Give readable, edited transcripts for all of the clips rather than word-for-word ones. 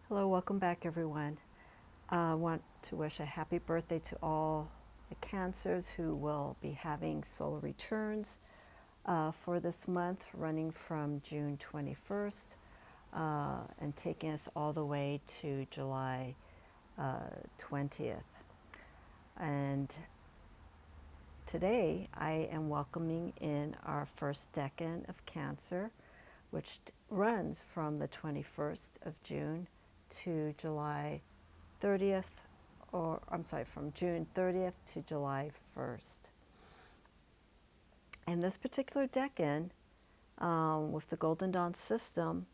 Hello, welcome back, everyone. I want to wish a happy birthday to all the Cancers who will be having solar returns for this month, running from June 21st and taking us all the way to July 20th. And today I am welcoming in our first decan of Cancer, which runs from the 21st of June to July 30th, or I'm sorry, from June 30th to July 1st. And this particular decan with the Golden Dawn system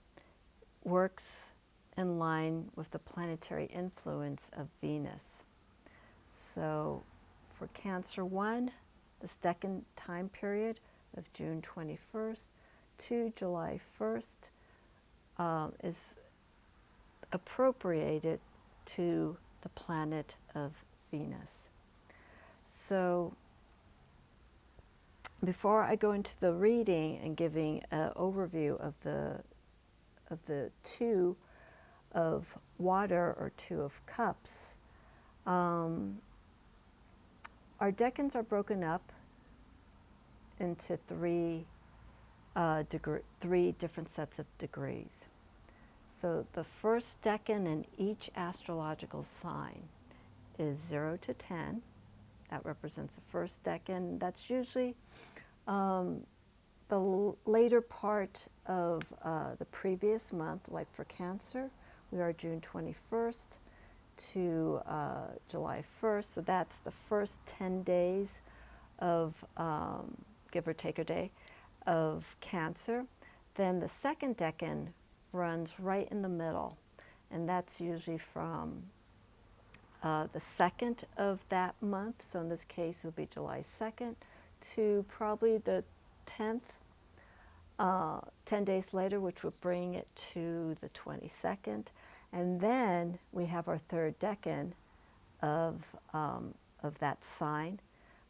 works in line with the planetary influence of Venus. So for Cancer 1, this decan time period of June 21st to July 1st is appropriated to the planet of Venus. So before I go into the reading and giving an overview of the two of water or two of cups, our decans are broken up into three different sets of degrees. So the first decan in each astrological sign is 0 to 10. That represents the first decan. That's usually the later part of the previous month, like for Cancer. We are June 21st to July 1st. So that's the first 10 days of, give or take a day, of Cancer. Then the second decan runs right in the middle, and that's usually from the 2nd of that month, so in this case it would be July 2nd, to probably the 10th, 10 days later, which would bring it to the 22nd. And then we have our third decan of that sign,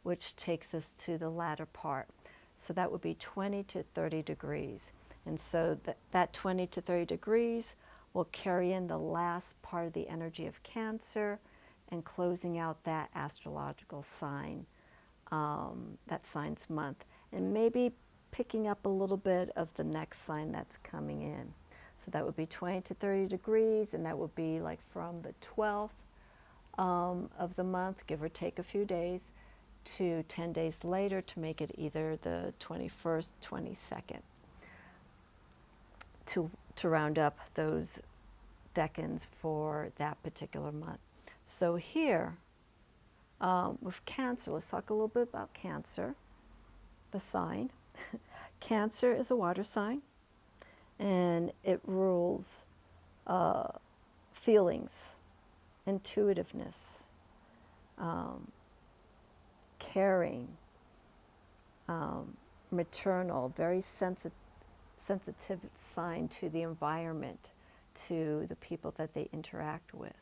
which takes us to the latter part. So that would be 20 to 30 degrees. And so that 20 to 30 degrees will carry in the last part of the energy of Cancer and closing out that astrological sign, that sign's month, and maybe picking up a little bit of the next sign that's coming in. So that would be 20 to 30 degrees, and that would be like from the 12th of the month, give or take a few days, to 10 days later to make it either the 21st, 22nd. To round up those decans for that particular month. So here, with Cancer, let's talk a little bit about Cancer, the sign. Cancer is a water sign, and it rules feelings, intuitiveness, caring, maternal, very sensitive sign to the environment, to the people that they interact with.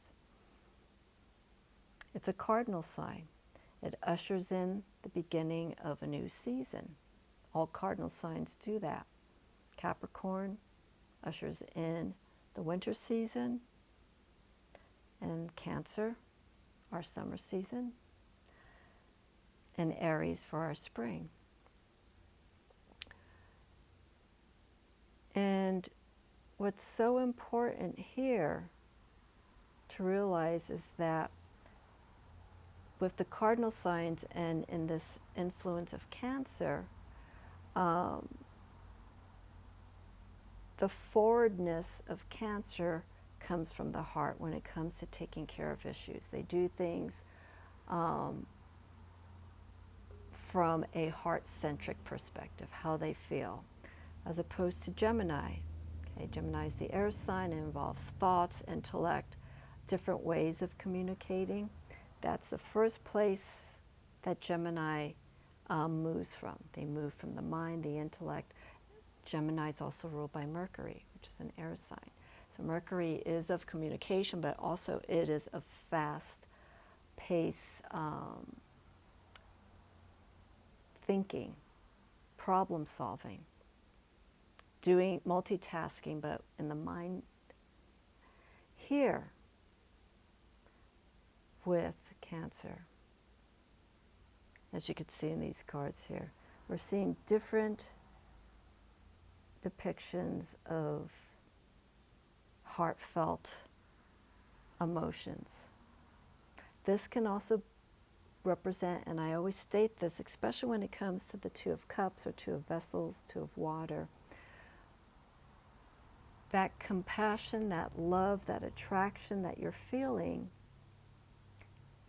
It's a cardinal sign. It ushers in the beginning of a new season. All cardinal signs do that. Capricorn ushers in the winter season, and Cancer, our summer season, and Aries for our spring. And what's so important here to realize is that with the cardinal signs and in this influence of Cancer, the forwardness of Cancer comes from the heart when it comes to taking care of issues. They do things from a heart-centric perspective, how they feel, as opposed to Gemini. Okay, Gemini is the air sign. It involves thoughts, intellect, different ways of communicating. That's the first place that Gemini moves from. They move from the mind, the intellect. Gemini is also ruled by Mercury, which is an air sign. So Mercury is of communication, but also it is of fast pace thinking, problem solving, doing multitasking, but in the mind. here with Cancer. As you can see in these cards here, we're seeing different depictions of heartfelt emotions. This can also represent, and I always state this, especially when it comes to the Two of Cups or Two of Vessels, Two of Water, that compassion, that love, that attraction that you're feeling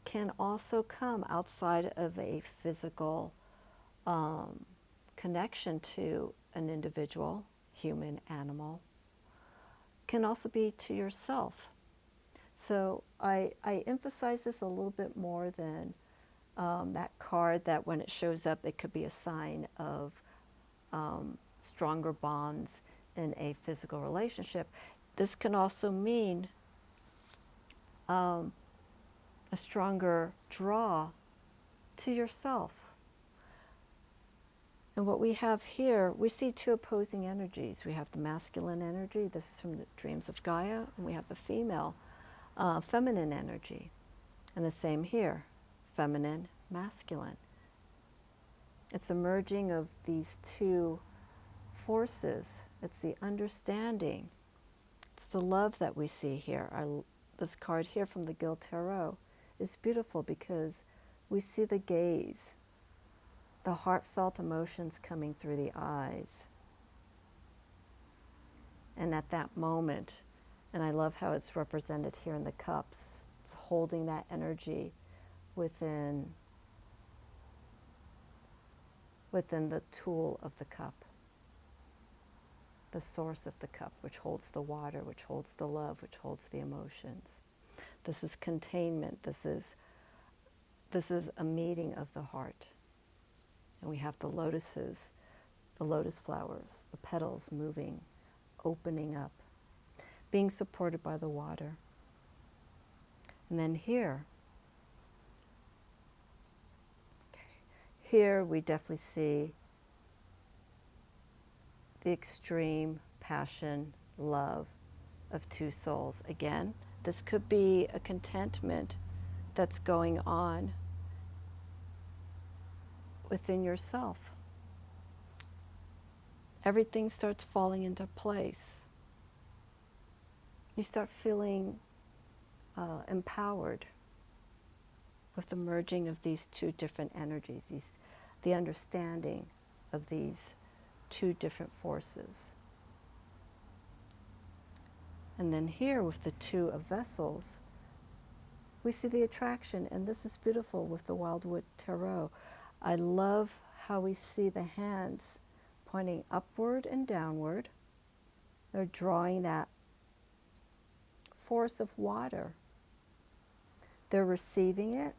can also come outside of a physical connection to an individual, human, animal, can also be to yourself. So I emphasize this a little bit more than that card that when it shows up, it could be a sign of stronger bonds in a physical relationship. This can also mean a stronger draw to yourself. And what we have here, we see two opposing energies. We have the masculine energy, this is from the dreams of Gaia, and we have the feminine energy. And the same here, feminine, masculine. It's a merging of these two forces. It's the understanding. It's the love that we see here. This card here from the Gill Tarot is beautiful because we see the gaze, the heartfelt emotions coming through the eyes. And at that moment, and I love how it's represented here in the cups, it's holding that energy within the tool of the cup, the source of the cup, which holds the water, which holds the love, which holds the emotions. This is containment. This is a meeting of the heart. And we have the lotuses, the lotus flowers, the petals moving, opening up, being supported by the water. And then here we definitely see the extreme passion, love of two souls. Again, this could be a contentment that's going on within yourself. Everything starts falling into place. You start feeling empowered with the merging of these two different energies, the understanding of these two different forces. And then here with the Two of Vessels, we see the attraction, and this is beautiful with the Wildwood Tarot. I love how we see the hands pointing upward and downward. They're drawing that force of water. They're receiving it,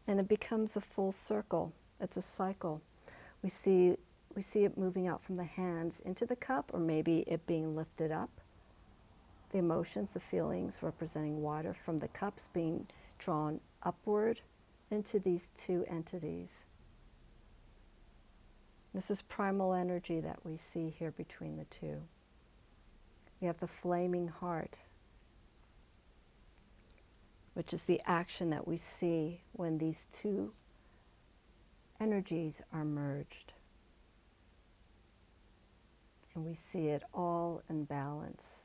and it becomes a full circle. It's a cycle. We see it moving out from the hands into the cup, or maybe it being lifted up. The emotions, the feelings representing water from the cups being drawn upward into these two entities. This is primal energy that we see here between the two. We have the flaming heart, which is the action that we see when these two energies are merged. And we see it all in balance,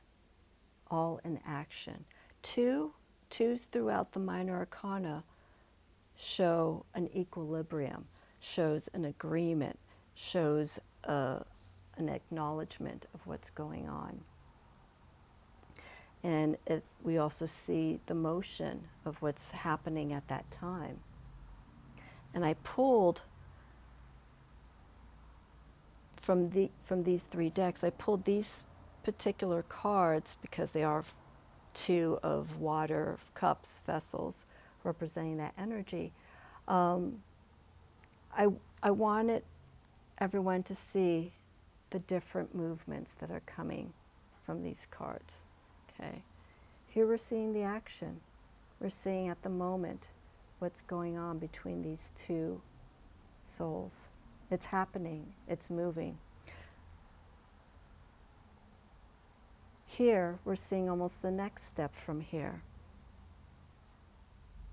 all in action. Twos throughout the minor arcana show an equilibrium, shows an agreement, shows an acknowledgement of what's going on. And we also see the motion of what's happening at that time. And I pulled from these three decks, I pulled these particular cards because they are two of water cups, vessels, representing that energy. I wanted everyone to see the different movements that are coming from these cards. Okay, here we're seeing the action. We're seeing at the moment what's going on between these two souls. It's happening, it's moving. Here, we're seeing almost the next step from here.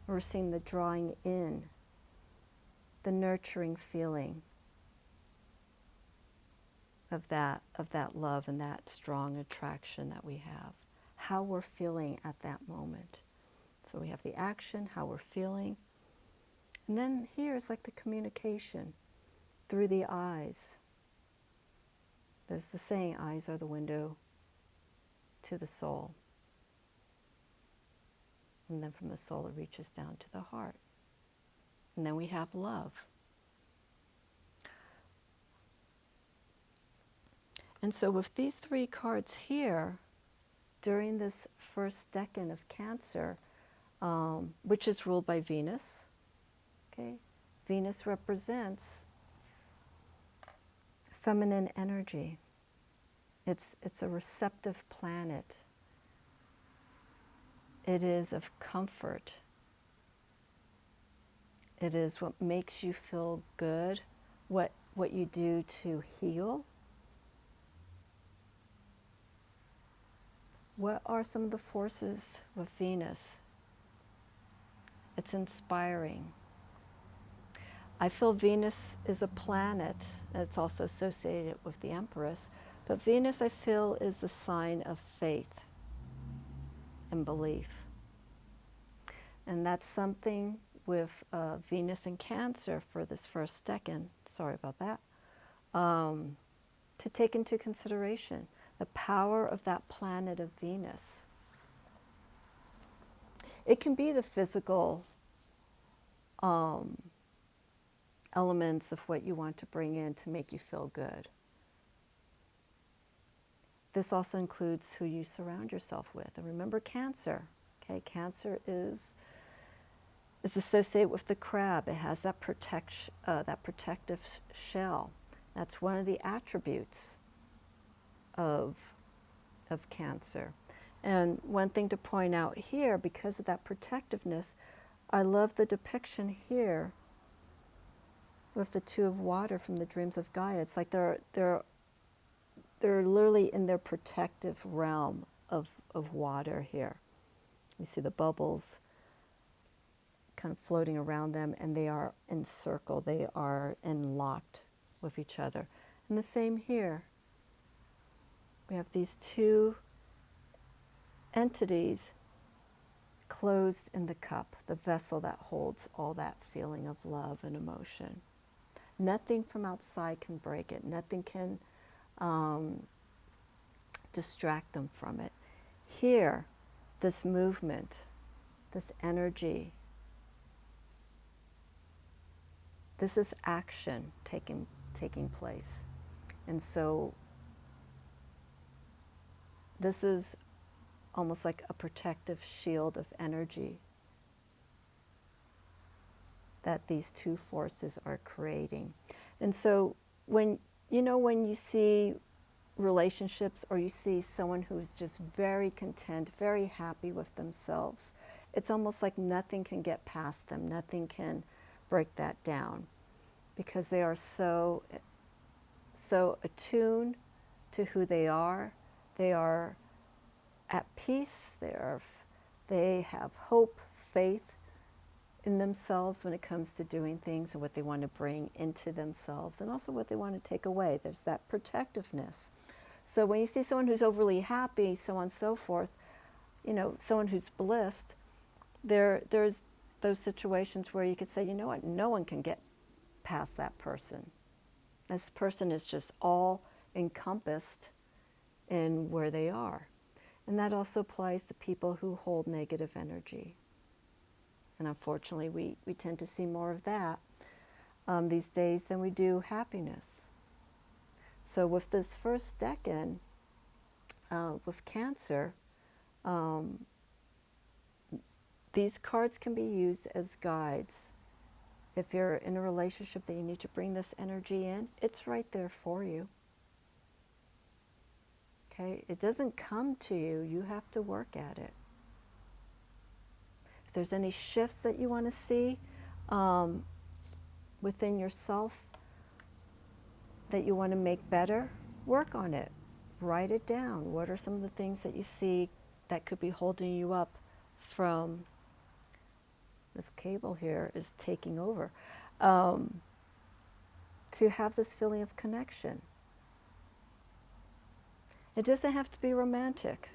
We're seeing the drawing in, the nurturing feeling of that love and that strong attraction that we have, how we're feeling at that moment. So we have the action, how we're feeling, and then here is like the communication through the eyes. There's the saying, eyes are the window to the soul. And then from the soul it reaches down to the heart. And then we have love. And so with these three cards here, during this first decan of Cancer, which is ruled by Venus, okay? Venus represents feminine energy. It's a receptive planet. It is of comfort. It is what makes you feel good, what you do to heal. What are some of the forces with Venus? It's inspiring. I feel Venus is a planet, and it's also associated with the Empress, but Venus, I feel, is the sign of faith and belief. And that's something with Venus and Cancer for this first decan, sorry about that, to take into consideration the power of that planet of Venus. It can be the physical elements of what you want to bring in to make you feel good. This also includes who you surround yourself with. And remember Cancer, okay? Cancer is associated with the crab. It has that protective shell. That's one of the attributes of Cancer. And one thing to point out here, because of that protectiveness, I love the depiction here with the Two of Water from the Dreams of Gaia. It's like they're literally in their protective realm of water here. You see the bubbles kind of floating around them, and they are encircled. They are locked with each other. And the same here. We have these two entities closed in the cup, the vessel that holds all that feeling of love and emotion. Nothing from outside can break it. Nothing can distract them from it. Here, this movement, this energy, this is action taking place. And so this is almost like a protective shield of energy that these two forces are creating. And so when you see relationships, or you see someone who's just very content, very happy with themselves, it's almost like nothing can get past them, nothing can break that down, because they are so attuned to who they are at peace, they have hope, faith in themselves when it comes to doing things and what they want to bring into themselves, and also what they want to take away. There's that protectiveness. So when you see someone who's overly happy, so on and so forth, someone who's blissed, there's those situations where you could say, you know what, no one can get past that person. This person is just all encompassed in where they are. And that also applies to people who hold negative energy. And unfortunately, we tend to see more of that these days than we do happiness. So with this first decan, with Cancer, these cards can be used as guides. If you're in a relationship that you need to bring this energy in, it's right there for you. Okay? It doesn't come to you. You have to work at it. If there's any shifts that you want to see within yourself that you want to make better, work on it. write it down. What are some of the things that you see that could be holding you up from this cable here is taking over, to have this feeling of connection. It doesn't have to be romantic.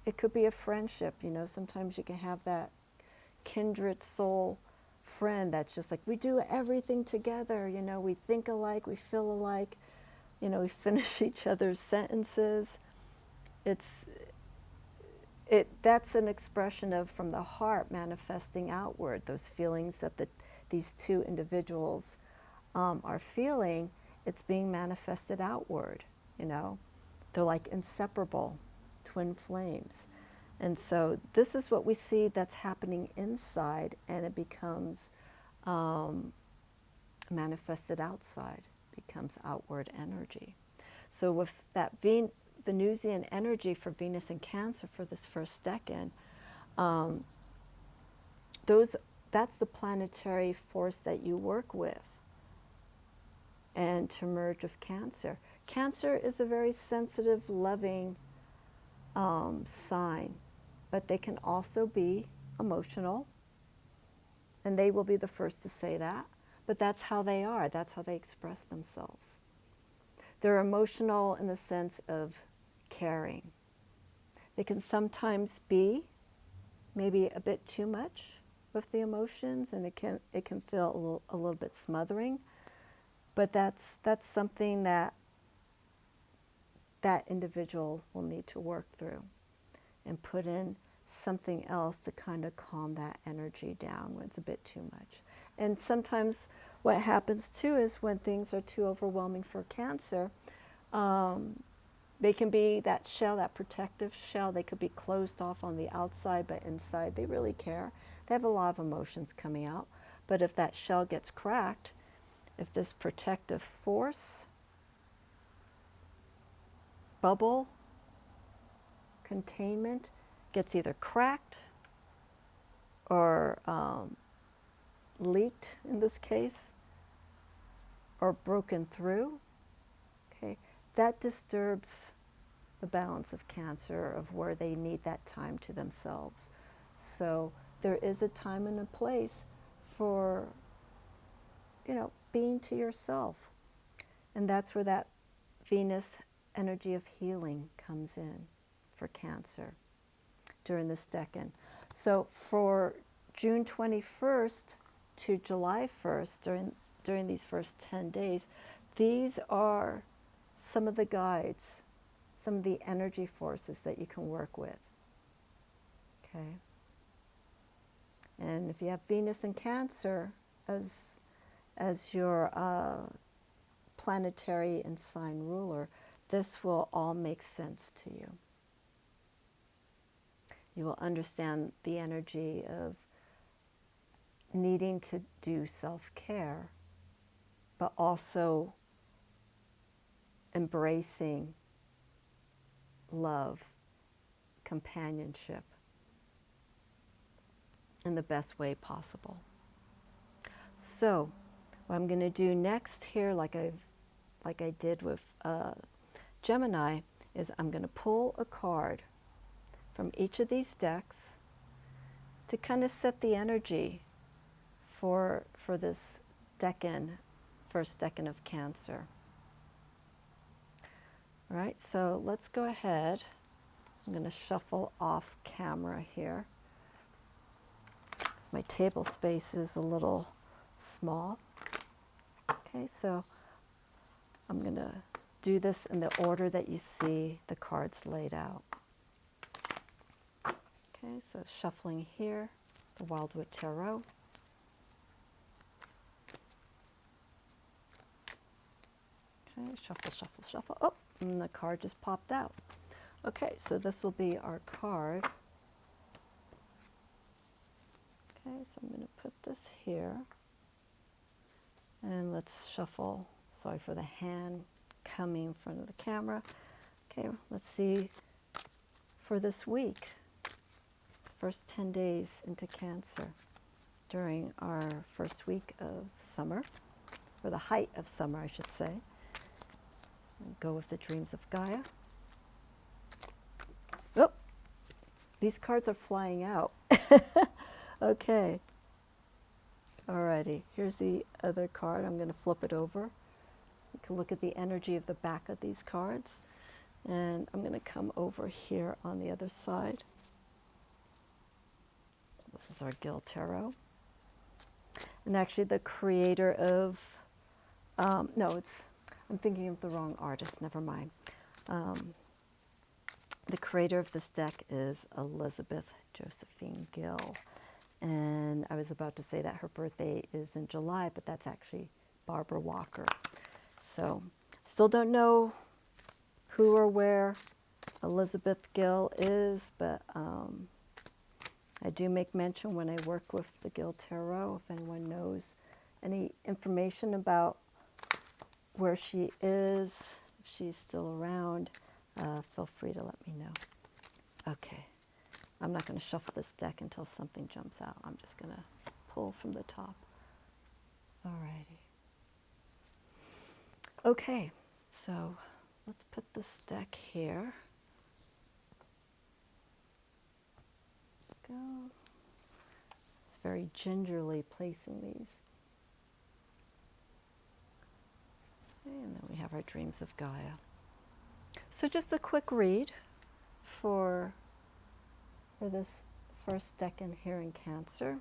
It could be a friendship, you know, sometimes you can have that kindred soul friend that's just like, we do everything together, you know, we think alike, we feel alike, you know, we finish each other's sentences. That's an expression of from the heart manifesting outward, those feelings that these two individuals are feeling. It's being manifested outward, you know. They're like inseparable twin flames. And so this is what we see that's happening inside, and it becomes manifested outside, becomes outward energy. So with that Venusian energy for Venus and Cancer for this first decan, that's the planetary force that you work with. And to merge with Cancer. Cancer is a very sensitive, loving sign, but they can also be emotional, and they will be the first to say that, but that's how they are, that's how they express themselves. They're emotional in the sense of caring. They can sometimes be maybe a bit too much with the emotions, and it can feel a little bit smothering, but that's something that individual will need to work through and put in something else to kind of calm that energy down when it's a bit too much. And sometimes what happens too is when things are too overwhelming for Cancer, they can be that shell, that protective shell. They could be closed off on the outside, but inside they really care. They have a lot of emotions coming out. But if that shell gets cracked, if this protective force, bubble, containment gets either cracked or leaked in this case, or broken through, okay, that disturbs the balance of Cancer, of where they need that time to themselves. So there is a time and a place for, you know, being to yourself. And that's where that Venus energy of healing comes in for Cancer during this decan. So for June 21st to July 1st, during these first 10 days, these are some of the guides, some of the energy forces that you can work with. Okay? And if you have Venus and Cancer as your planetary and sign ruler, this will all make sense to you. You will understand the energy of needing to do self-care, but also embracing love, companionship in the best way possible. So what I'm going to do next here, like I did with Gemini, is I'm going to pull a card from each of these decks to kind of set the energy for this decan, first decan of Cancer. All right, so let's go ahead. I'm going to shuffle off camera here, because my table space is a little small. Okay, so I'm going to do this in the order that you see the cards laid out. Okay, so shuffling here, the Wildwood Tarot. Okay, shuffle, shuffle, shuffle. Oh, and the card just popped out. Okay, so this will be our card. Okay, so I'm going to put this here. And let's shuffle. Sorry for the hand coming in front of the camera. Okay, let's see for this week. It's the first 10 days into Cancer during our first week of summer, or the height of summer, I should say. And go with the dreams of Gaia. Oh, these cards are flying out. Okay. Alrighty, here's the other card. I'm going to flip it over. You can look at the energy of the back of these cards. And I'm going to come over here on the other side. This is our Gill Tarot. And actually the creator of, no, I'm thinking of the wrong artist, never mind. The creator of this deck is Elizabeth Josephine Gill. And I was about to say that her birthday is in July, but that's actually Barbara Walker. So, still don't know who or where Elizabeth Gill is, but I do make mention when I work with the Gill Tarot, if anyone knows any information about where she is, if she's still around, feel free to let me know. Okay, I'm not going to shuffle this deck until something jumps out. I'm just going to pull from the top. Alrighty. Okay, so let's put this deck here. Go. It's very gingerly placing these. And then we have our dreams of Gaia. So just a quick read for this first decan here in Cancer.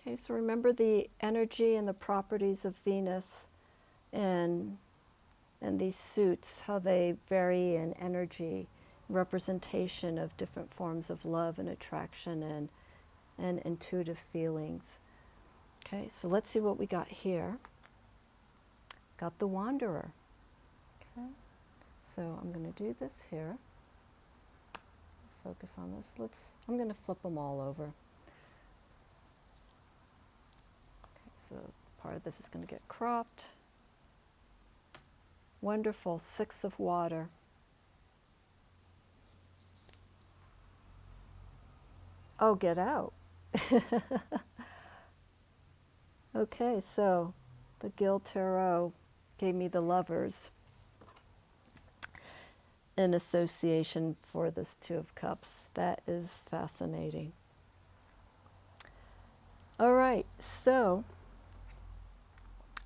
Okay, so remember the energy and the properties of Venus and these suits, how they vary in energy, representation of different forms of love and attraction and intuitive feelings. Okay, so let's see what we got here. Got the Wanderer. Okay, so I'm going to do this here. Focus on this. I'm going to flip them all over. Okay, so part of this is going to get cropped. Wonderful, 6 of water. Oh, get out. Okay, so the Gill Tarot gave me the Lovers in association for this 2 of Cups. That is fascinating. All right, so,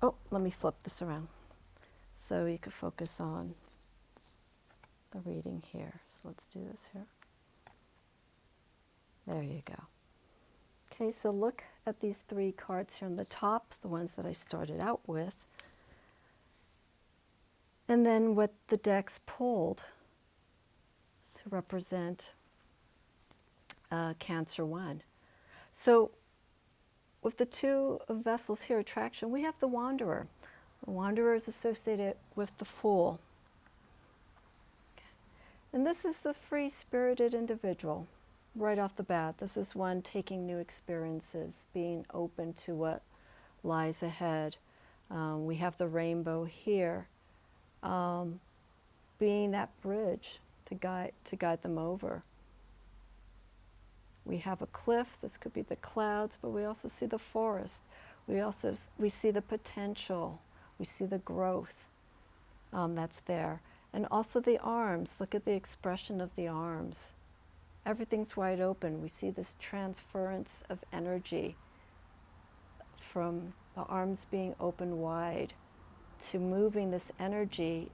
oh, let me flip this around so you can focus on the reading here. So let's do this here. There you go. Okay, so look at these 3 cards here on the top, the ones that I started out with. And then what the decks pulled to represent Cancer 1. So with the 2 of Vessels here, attraction, we have the Wanderer. The Wanderer is associated with the Fool. And this is a free-spirited individual. Right off the bat, this is one taking new experiences, being open to what lies ahead. We have the rainbow here, being that bridge to guide them over. We have a cliff. This could be the clouds, but we also see the forest. We see the potential. We see the growth that's there, and also the arms. Look at the expression of the arms. Everything's wide open. We see this transference of energy from the arms being open wide to moving this energy.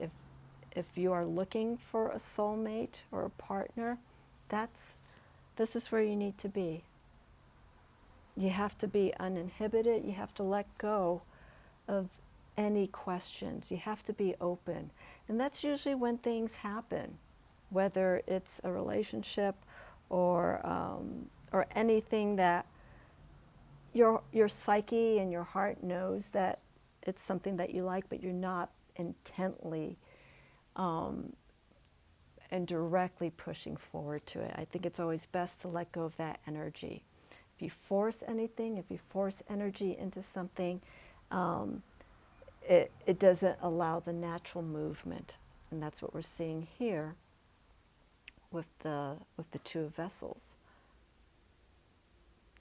If you are looking for a soulmate or a partner, this is where you need to be. You have to be uninhibited. You have to let go of any questions. You have to be open. And that's usually when things happen, whether it's a relationship or anything that your psyche and your heart knows that it's something that you like, but you're not intently and directly pushing forward to it. I think it's always best to let go of that energy. If you force anything, if you force energy into something, it doesn't allow the natural movement. And that's what we're seeing here with the 2 of Vessels.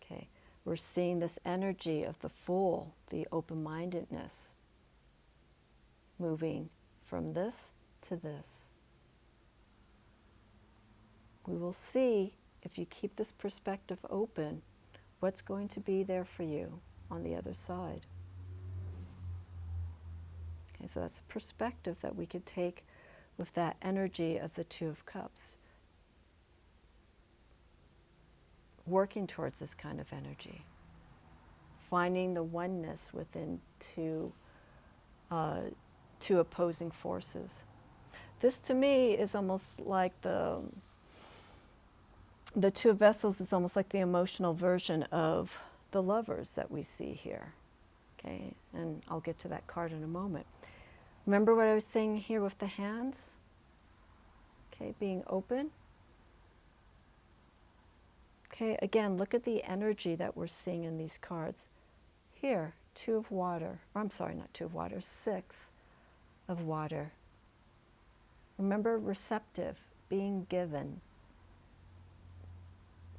Okay, we're seeing this energy of the Fool, the open-mindedness. moving from this to this. We will see, if you keep this perspective open, what's going to be there for you on the other side. Okay, so that's a perspective that we could take with that energy of the Two of Cups. Working towards this kind of energy. Finding the oneness within two opposing forces. This to me is almost like the Two of Vessels is almost like the emotional version of the Lovers that we see here. Okay, and I'll get to that card in a moment. Remember what I was saying here with the hands? Okay, being open. Okay, again, look at the energy that we're seeing in these cards. Here, Two of Water. Or I'm sorry, not Two of Water, Six of Water. Remember, receptive, being given,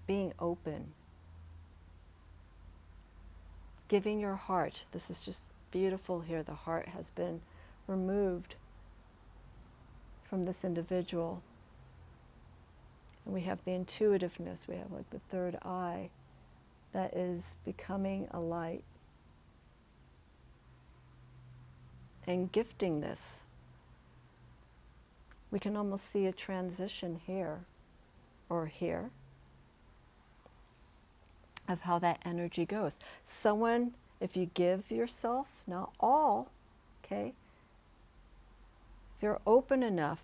being open, giving your heart. This is just beautiful here. The heart has been removed from this individual. And we have the intuitiveness. We have like the third eye that is becoming a light and gifting this. We can almost see a transition here or here of how that energy goes. Someone, if you give yourself, not all, okay, if you're open enough,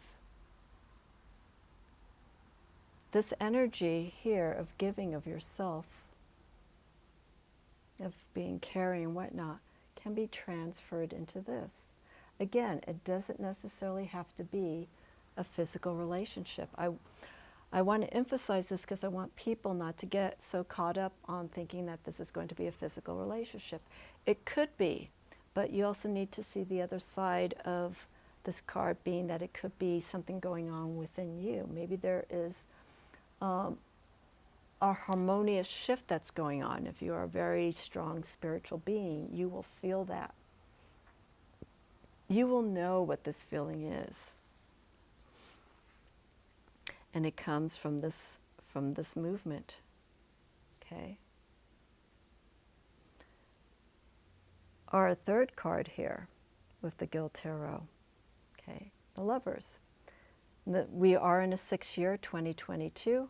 this energy here of giving of yourself, of being caring and whatnot, can be transferred into this. Again, it doesn't necessarily have to be a physical relationship. I want to emphasize this because I want people not to get so caught up on thinking that this is going to be a physical relationship. It could be, but you also need to see the other side of this card, being that it could be something going on within you. Maybe there is a harmonious shift that's going on. If you are a very strong spiritual being, you will feel that. You will know what this feeling is. And it comes from this movement. Okay. Our third card here with the Gill Tarot. Okay, the Lovers. We are in a 6-year, 2022,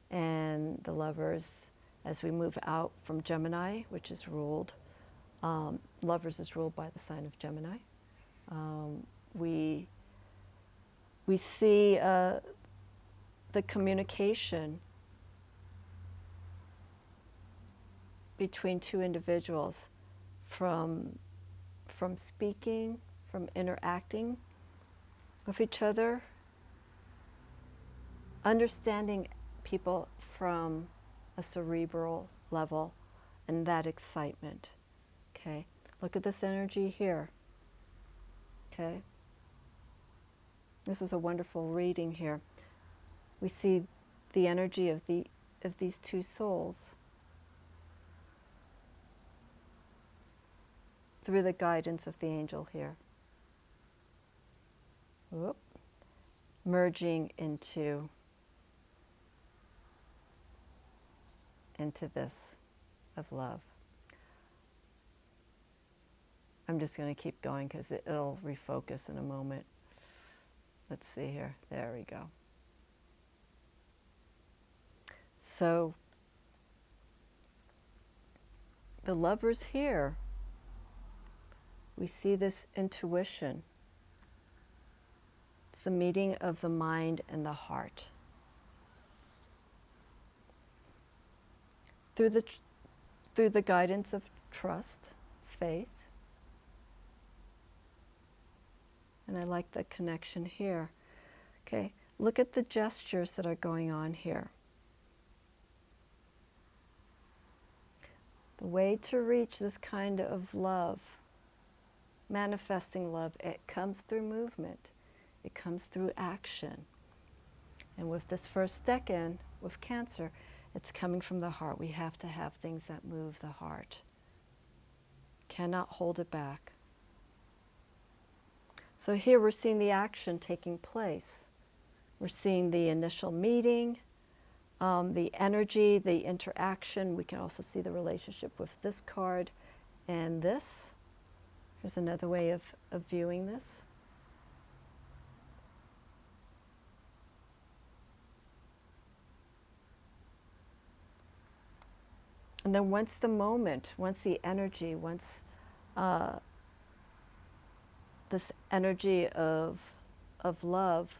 and the Lovers, as we move out from Gemini, which is ruled, Lovers is ruled by the sign of Gemini. We see the communication between two individuals from speaking, from interacting with each other, understanding people from a cerebral level, and that excitement. Okay, look at this energy here. Okay, this is a wonderful reading here. We see the energy of these two souls through the guidance of the angel here. Whoop. Merging into this of love. I'm just going to keep going because it'll refocus in a moment. Let's see here. There we go. So the Lovers here, we see this intuition. It's the meeting of the mind and the heart. Through the guidance of trust, faith. And I like the connection here. Okay, look at the gestures that are going on here. The way to reach this kind of love, manifesting love, it comes through movement. It comes through action. And with this first decan, with Cancer, it's coming from the heart. We have to have things that move the heart. Cannot hold it back. So here we're seeing the action taking place. We're seeing the initial meeting, the energy, the interaction. We can also see the relationship with this card and this. Here's another way of viewing this. And then once the moment, once the energy, once this energy of love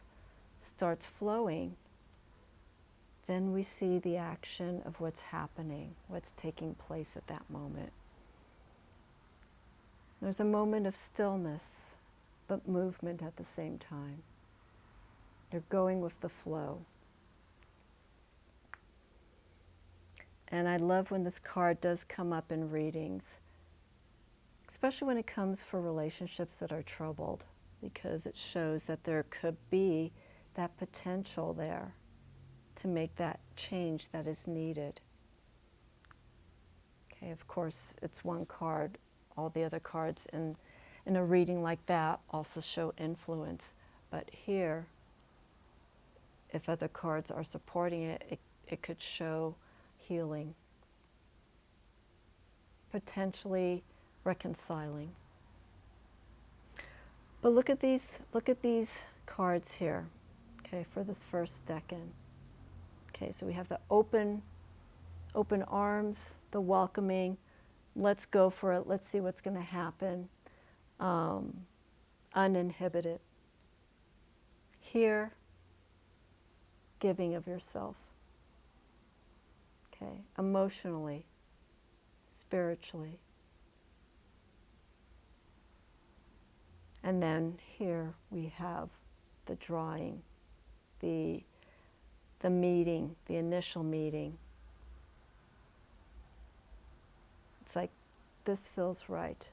starts flowing, then we see the action of what's happening, what's taking place at that moment. There's a moment of stillness, but movement at the same time. You're going with the flow. And I love when this card does come up in readings, especially when it comes for relationships that are troubled, because it shows that there could be that potential there to make that change that is needed. Okay, of course, it's one card. All the other cards in a reading like that also show influence. But here, if other cards are supporting it, it could show healing, potentially reconciling. But look at these cards here, okay, for this first Decan. Okay, so we have the open arms, the welcoming, let's go for it, let's see what's going to happen, uninhibited. Here, giving of yourself. Okay, emotionally, spiritually. And then here we have the drawing, the meeting, the initial meeting. It's like, this feels right.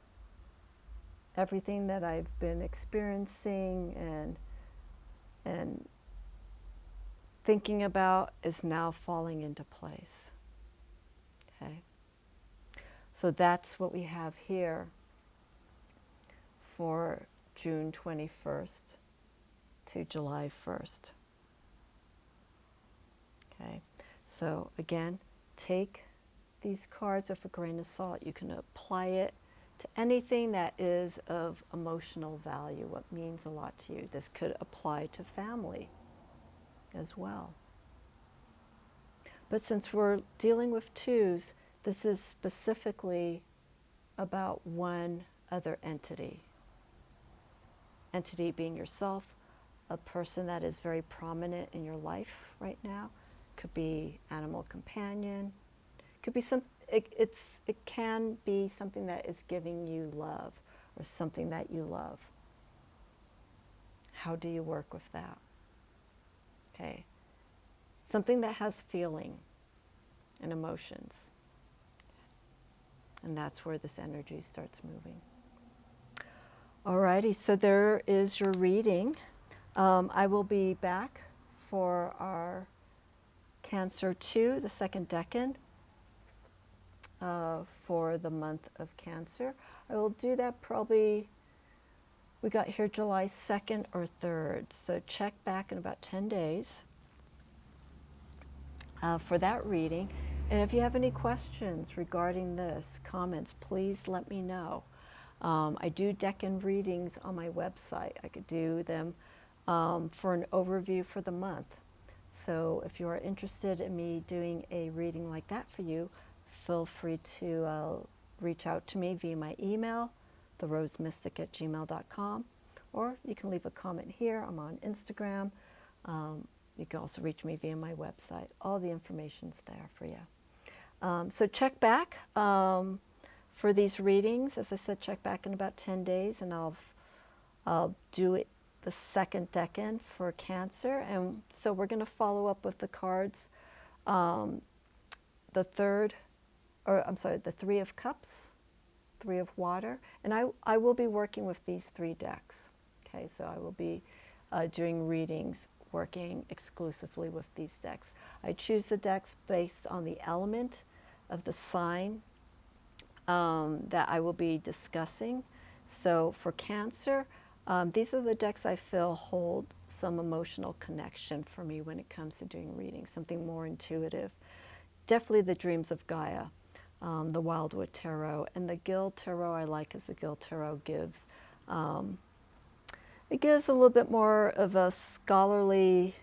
Everything that I've been experiencing and thinking about is now falling into place. Okay? So that's what we have here for June 21st to July 1st. Okay, so again, take these cards with a grain of salt. You can apply it to anything that is of emotional value, what means a lot to you. This could apply to family as well. But since we're dealing with twos, this is specifically about one other entity. Entity being yourself, a person that is very prominent in your life right now. Could be animal companion. Could be it can be something that is giving you love or something that you love. How do you work with that? Okay. Something that has feeling and emotions. And that's where this energy starts moving. Alrighty, so there is your reading. I will be back for our Cancer 2, the second Decan, for the month of Cancer. I will do that probably, we got here July 2nd or 3rd, so check back in about 10 days for that reading. And if you have any questions regarding this, comments, please let me know. I do Decan readings on my website. I could do them for an overview for the month. So if you are interested in me doing a reading like that for you, feel free to reach out to me via my email, therosemystic@gmail.com, or you can leave a comment here. I'm on Instagram. You can also reach me via my website. All the information's there for you. So check back for these readings. As I said, check back in about 10 days, and I'll do it the second Decan for Cancer. And so we're going to follow up with the cards, the Three of Cups, Three of Water, and I will be working with these three decks. Okay, so I will be doing readings working exclusively with these decks. I choose the decks based on the element of the sign that I will be discussing. So for Cancer, These are the decks I feel hold some emotional connection for me when it comes to doing readings, something more intuitive. Definitely the Dreams of Gaia, the Wildwood Tarot, and the Gill Tarot I like as the Gill Tarot gives. It gives a little bit more of a scholarly,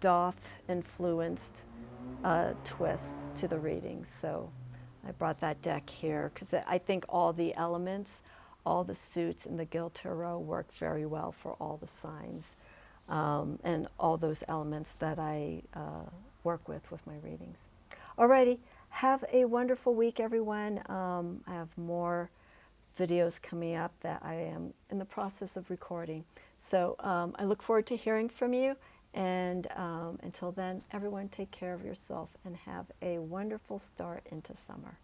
Doth-influenced twist to the readings. So I brought that deck here because I think all the elements, all the suits in the Gill Tarot work very well for all the signs and all those elements that I work with my readings. Alrighty, have a wonderful week, everyone. I have more videos coming up that I am in the process of recording. So I look forward to hearing from you. And until then, everyone take care of yourself and have a wonderful start into summer.